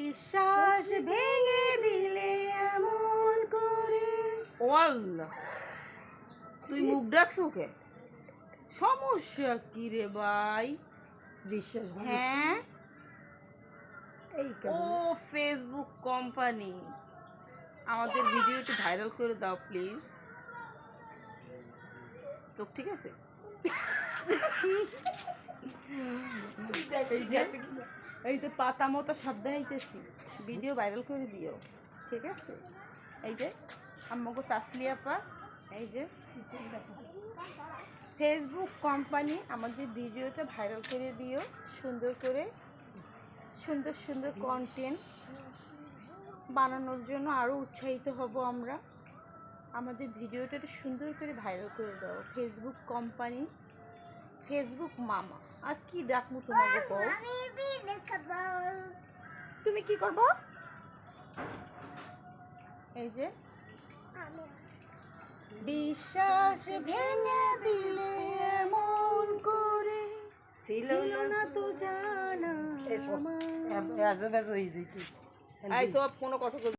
বিশ্বাস ভেঙে দিলে এমন করে। ওয়াল্লাহ, তুই মুখ ডাকছো কে? সমস্যা কি রে ভাই? বিশ্বাস হ্যাঁ, এই ও ফেসবুক কোম্পানি, আমাদের ভিডিওটি ভাইরাল করে দাও প্লিজ। চোখ ঠিক আছে? এই যে পাতা মতো শব্দ হইতেছি, ভিডিও ভাইরাল করে দিও, ঠিক আছে? এই যে আম্মগো তাসলিয়া আপা, এই যে ফেসবুক কোম্পানি আমাদের ভিডিওটা ভাইরাল করে দিও, সুন্দর করে সুন্দর সুন্দর কন্টেন্ট বানানোর জন্য আরও উৎসাহিত হব আমরা। আমাদের ভিডিওটা একটু সুন্দর করে ভাইরাল করে দাও। ফেসবুক কোম্পানি, ফেসবুক মামা, আর কি ডাকমু তোমাকে কও? তুমি কি করবো? এই যে বিশ্বাস ভেঙে দিলে এমন করে, ছিল না তো জানা আমার। এসব কোনো কথা